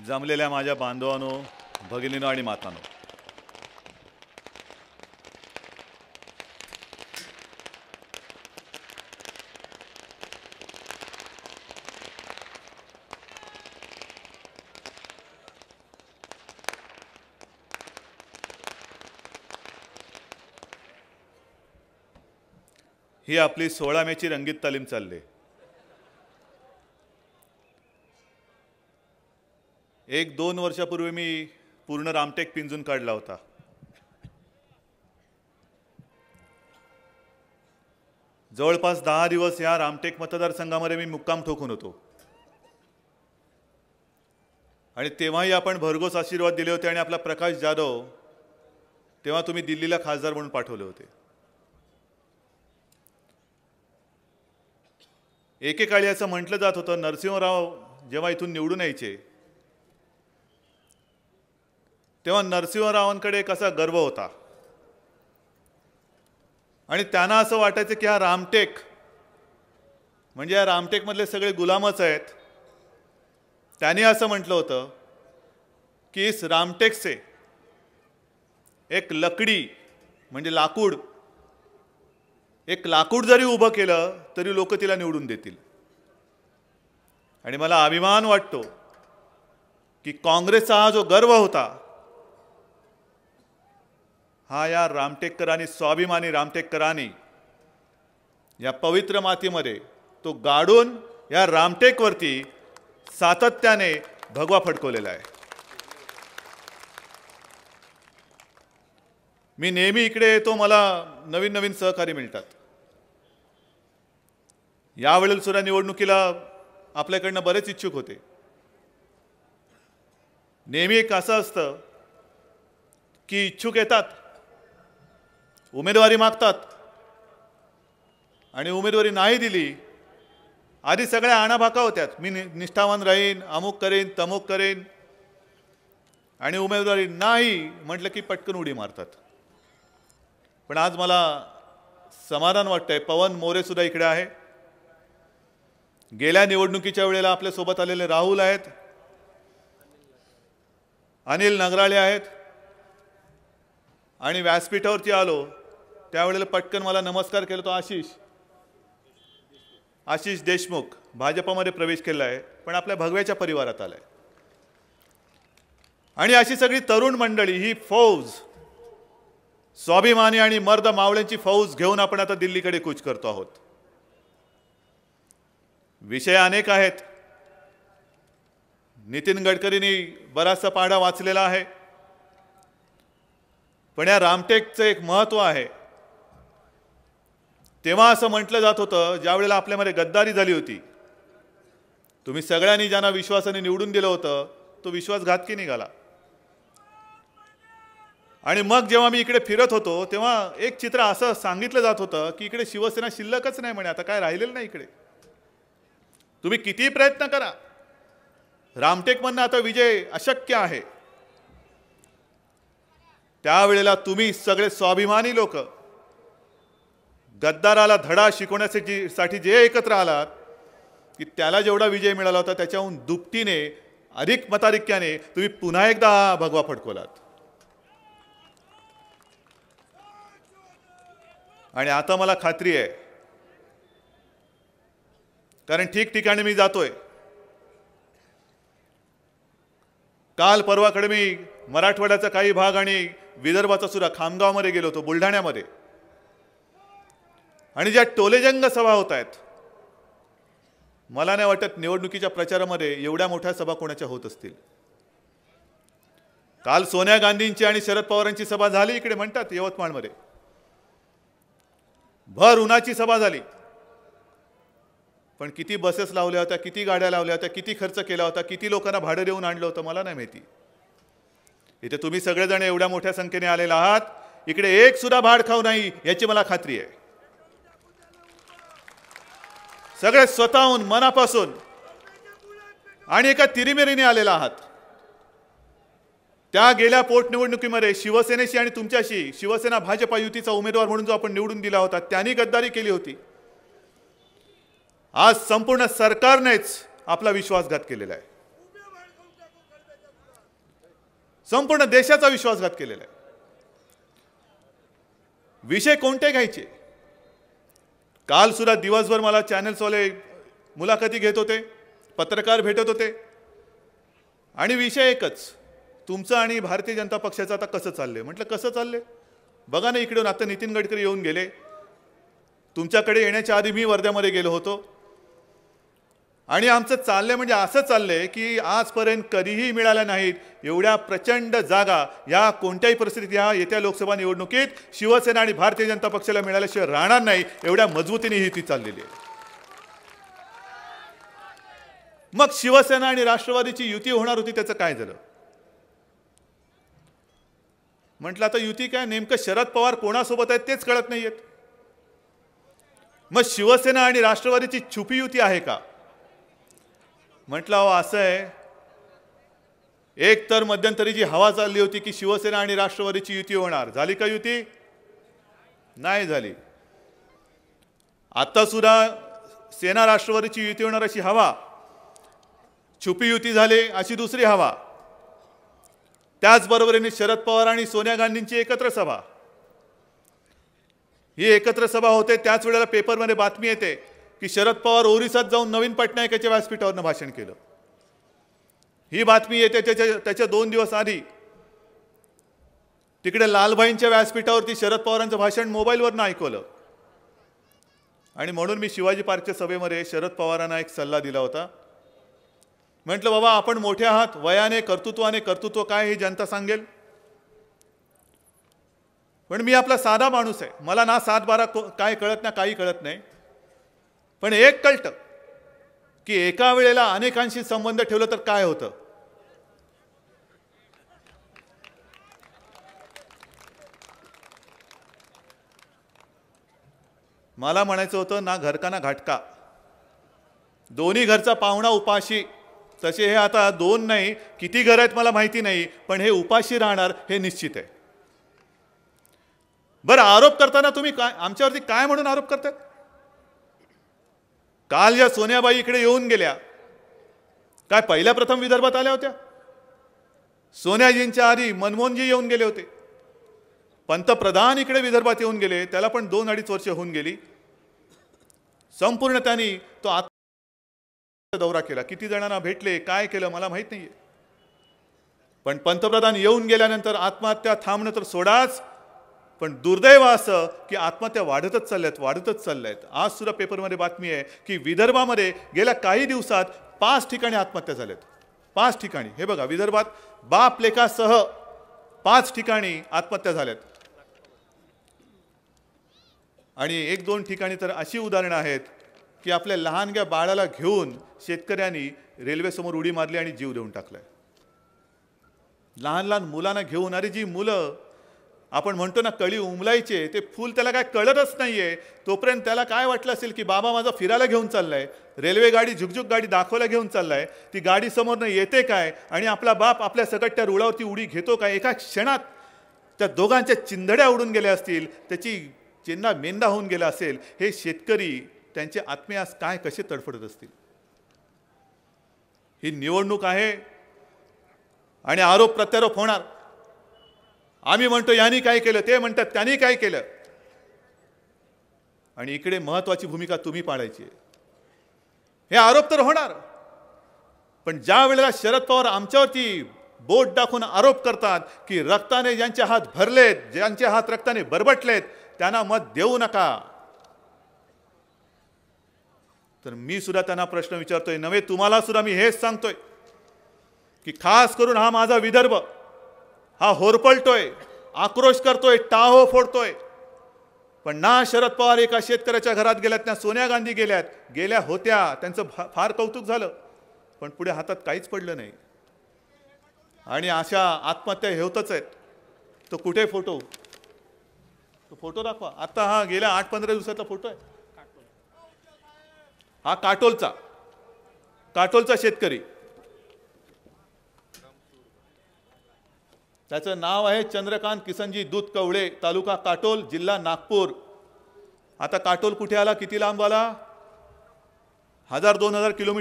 जमलेल्या माझ्या बांधवांनो, भगिनींनो आणि मातांनो, ही आपली 16 मेची रंगीत तालीम चालली. एक 2 वर्षापूर्वी मी पूर्ण रामटेक पिंजून काढला होता. जवळपास 10 दिवस या रामटेक मतदारसंघामध्ये मी मुक्काम ठोकून होतो आणि तेव्हाही आपण भरघोस आशीर्वाद दिले होते आणि आपला प्रकाश जाधव तेव्हा तुम्ही दिल्लीला खासदार म्हणून पाठवले होते. एकेकाळी असं म्हटलं जात होतं, नरसिंहराव जेव्हा इथून निवडून यायचे तेव्हा नरसिंहरावांकडे एक असा गर्व होता आणि त्यांना असं वाटायचं की हा रामटेक म्हणजे या रामटेकमधले सगळे गुलामच आहेत. त्यांनी असं म्हटलं होतं की इस रामटेक से एक लकडी म्हणजे लाकूड, एक लाकूड जरी उभं केलं तरी लोक तिला निवडून देतील. आणि मला अभिमान वाटतो की काँग्रेसचा हा जो गर्व होता हा या रामटेककरांनी, स्वाभिमानी रामटेककरांनी या पवित्र मातीमध्ये तो गाडून या रामटेकवरती सातत्याने भगवा फडकवलेला आहे. मी नेहमी इकडे येतो, मला नवीन नवीन सहकारी मिळतात. यावेळेला सुद्धा निवडणुकीला आपल्याकडनं बरेच इच्छुक होते. नेहमी एक असं असतं की इच्छुक येतात, उमेदवारी मागतात आणि उमेदवारी नाही दिली आधी सगळ्या आणाभाका होत्यात, मी निष्ठावान राहीन, अमुक करेन, तमुक करेन, आणि उमेदवारी नाही म्हटलं की पटकन उडी मारतात. पण आज मला समाधान वाटतंय, पवन मोरे सुद्धा इकडे आहे. गेल्या निवडणुकीच्या वेळेला आपल्या सोबत आलेले राहुल आहेत, अनिल नगराळे आहेत, आणि व्यासपीठावरती आलो त्यावेळेला पटकन मला नमस्कार केला तो आशिष देशमुख, भाजपमध्ये प्रवेश केला आहे पण आपल्या भगव्याच्या परिवारात आलाय. आणि अशी सगळी तरुण मंडळी, ही फौज, स्वाभिमानी आणि मर्द मावळ्यांची फौज घेऊन आपण आता दिल्लीकडे कूच करतो आहोत. विषय अनेक आहेत. नितीन गडकरींनी बराचसा पाढा वाचलेला आहे, पण या रामटेकचं एक महत्त्व आहे. तेव्हा असं म्हटलं जात होतं, ज्या वेळेला आपल्यामध्ये गद्दारी झाली होती, तुम्ही सगळ्यांनी ज्यांना विश्वासाने निवडून दिलं होतं तो विश्वासघातकी निघाला. आणि मग जेव्हा मी इकडे फिरत होतो तेव्हा एक चित्र असं सांगितलं जात होतं की इकडे शिवसेना शिल्लकच नाही म्हणे, आता काय राहिलेलं नाही इकडे. तुम्ही कितीही प्रयत्न करा, रामटेकमधनं आता विजय अशक्य आहे. त्यावेळेला तुम्ही सगळे स्वाभिमानी लोक गद्दाराला धडा शिकवण्यासाठी जे एकत्र आलात की त्याला जेवढा विजय मिळाला होता त्याच्याहून दुपटीने अधिक मताधिक्याने तुम्ही पुन्हा एकदा भगवा फडकवलात. आणि आता मला खात्री आहे, कारण ठिकठिकाणी मी जातोय. काल परवाकडे मी मराठवाड्याचा काही भाग आणि विदर्भाचा सुद्धा खामगावमध्ये गेलो होतो, बुलढाण्यामध्ये. आणि ज्या टोलेजंग सभा होत आहेत, मला नाही वाटत निवडणुकीच्या प्रचारामध्ये एवढ्या मोठ्या सभा कोणाच्या होत असतील. काल सोनिया गांधींची आणि शरद पवारांची सभा झाली इकडे म्हणतात यवतमाळमध्ये, भर उन्हाची सभा झाली. पण किती बसेस लावल्या होत्या, किती गाड्या लावल्या होत्या, किती खर्च केला होता, किती लोकांना भाडं देऊन आणलं होतं मला नाही माहिती. इथे तुम्ही सगळेजण एवढ्या मोठ्या संख्येने आलेला आहात, इकडे एक सुद्धा भाड खाऊ नाही याची मला खात्री आहे. सगळे स्वतःहून, मनापासून आणि एका तिरीमेरीने आलेला आहात. त्या गेल्या पोटनिवडणुकीमध्ये शिवसेनेशी आणि तुमच्याशी, शिवसेना भाजपा युतीचा उमेदवार म्हणून जो आपण निवडून दिला होता त्यांनी गद्दारी केली होती. आज संपूर्ण सरकारनेच आपला विश्वासघात केलेला आहे. संपूर्ण देशाचा विश्वासघात केलेला आहे. विषय कोणते घ्यायचे? काल सुद्धा दिवसभर मला चॅनल्सवाले मुलाखती घेत होते, पत्रकार भेटत होते आणि विषय एकच, तुमचं आणि भारतीय जनता पक्षाचं आता कसं चाललंय. म्हटलं कसं चाललंय? बघा ना इकडून आता नितीन गडकरी येऊन गेले. तुमच्याकडे येण्याच्या आधी मी वर्ध्यामध्ये गेलो होतो आणि आमचं चाललंय म्हणजे असं चाललंय की आजपर्यंत कधीही मिळाल्या नाहीत एवढ्या प्रचंड जागा या कोणत्याही परिस्थितीत या येत्या लोकसभा निवडणुकीत शिवसेना आणि भारतीय जनता पक्षाला मिळाल्याशिवाय राहणार नाही, एवढ्या मजबूतीने ही ती चाललेली आहे. मग शिवसेना आणि राष्ट्रवादीची युती होणार होती, त्याचं काय झालं? म्हटलं आता युती काय, नेमकं शरद पवार कोणासोबत आहेत तेच कळत नाहीयेत. मग शिवसेना आणि राष्ट्रवादीची छुपी युती आहे का? म्हटलं अहो असं आहे, एक तर मध्यंतरी जी हवा चालली होती की शिवसेना आणि राष्ट्रवादीची युती होणार, झाली का युती? नाही झाली. आता सुद्धा सेना राष्ट्रवादीची युती होणार अशी हवा, छुपी युती झाली अशी दुसरी हवा. त्याचबरोबरीने शरद पवार आणि सोनिया गांधींची एकत्र सभा, ही एकत्र सभा होते. त्याच वेळेला पेपरमध्ये बातमी येते की शरद पवार ओरिसात जाऊन नवीन पटनायकाच्या व्यासपीठावरनं भाषण केलं. ही बातमी येते त्याच्या 2 दिवस आधी तिकडे लालभाईंच्या व्यासपीठावरती शरद पवारांचं भाषण मोबाईलवरनं ऐकवलं. आणि म्हणून मी शिवाजी पार्कच्या सभेमध्ये शरद पवारांना एक सल्ला दिला होता. म्हटलं बाबा आपण मोठे आहात, वयाने कर्तृत्वाने, कर्तृत्व काय ही जनता सांगेल. पण मी आपला साधा माणूस आहे, मला ना 7-12 काय कळत नाही, काही कळत नाही. पण एक कळतं की एका वेळेला अनेकांशी संबंध ठेवलं तर काय होतं. मला म्हणायचं होतं ना घरका ना घाटका, दोन्ही घरचा पाहुणा उपाशी. तसे हे आता 2 नाही किती घर आहेत मला माहिती नाही, पण हे उपाशी राहणार हे निश्चित आहे. बरं, आरोप करताना तुम्ही काय आमच्यावरती काय म्हणून आरोप करताय? काल या सोनियाबाई इकडे येऊन गेल्या, काय पहिल्या प्रथम विदर्भात आल्या होत्या? सोनियाजींच्या आधी मनमोहनजी येऊन गेले होते. पंतप्रधान इकडे विदर्भात येऊन गेले, त्याला पण 2-2.5 वर्ष होऊन गेली. संपूर्ण त्यांनी तो दौरा केला, किती जणांना भेटले, काय केलं मला माहित नाहीये. पण पंतप्रधान येऊन गेल्यानंतर आत्महत्या थांबणं तर सोडाच, पण दुर्दैव असं की आत्महत्या वाढतच चालल्यात. आज सुद्धा पेपरमध्ये बातमी आहे की विदर्भामध्ये गेल्या काही दिवसात 5 ठिकाणी आत्महत्या झाल्यात. 5 ठिकाणी, हे बघा, विदर्भात बाप लेकासह 5 ठिकाणी आत्महत्या झाल्यात. आणि 1-2 ठिकाणी तर अशी उदाहरणं आहेत की आपल्या लहानग्या बाळाला घेऊन शेतकऱ्यांनी रेल्वेसमोर उडी मारली आणि जीव देऊन टाकलाय. लहान लहान मुलांना घेऊन, अरे जी मुलं आपण म्हणतो ना कळी उमलायचे, ते फूल त्याला काय कळतच नाहीये. तोपर्यंत त्याला काय वाटलं असेल की बाबा माझा फिरायला घेऊन चाललाय, रेल्वे गाडी झुकझुक गाडी दाखवायला घेऊन चाललाय, ती गाडी समोरनं येते काय आणि आपला बाप आपल्या सकट त्या रुळावरती उडी घेतो काय. एका क्षणात त्या दोघांच्या चिंधड्या उडून गेल्या असतील, त्याची चिन्हा मेंदा होऊन गेला असेल. हे शेतकरी त्यांचे आत्मीयास काय कसे तडफडत असतील. ही निवडणूक आहे आणि आरोप प्रत्यारोप होणार. आम्ही म्हणतो यांनी काय केलं, ते म्हणतात त्यांनी काय केलं. आणि इकडे महत्त्वाची भूमिका तुम्ही पाळायची आहे. हे आरोप तर होणार, पण ज्या वेळेला शरद पवार आमच्यावरती बोट दाखवून आरोप करतात की रक्ताने ज्यांचे हात भरलेत, ज्यांचे हात रक्ताने बरबटलेत, त्यांना मत देऊ नका, तर मी सुद्धा त्यांना प्रश्न विचारतोय, नव्हे तुम्हाला सुद्धा मी हेच सांगतोय की खास करून हा माझा विदर्भ हा होरपळतोय, आक्रोश करतोय, टाहो फोडतोय. पण ना शरद पवार एका शेतकऱ्याच्या घरात गेल्यात, ना सोनिया गांधी गेल्या होत्या, त्यांचं फार कौतुक झालं, पण पुढे हातात काहीच पडलं नाही. आणि अशा आत्महत्या होतच आहेत. तो कुठे फोटो, तो फोटो दाखवा. आता हा गेल्या 8-15 दिवसाचा फोटो आहे. हा काटोलचा शेतकरी, त्याचं नाव आहे चंद्रकांत किसनजी दूध कवळे, तालुका काटोल, जिल्हा नागपूर. आता काटोल कुठे आला, किती लांब आला? 1000-2000 किलोमीटर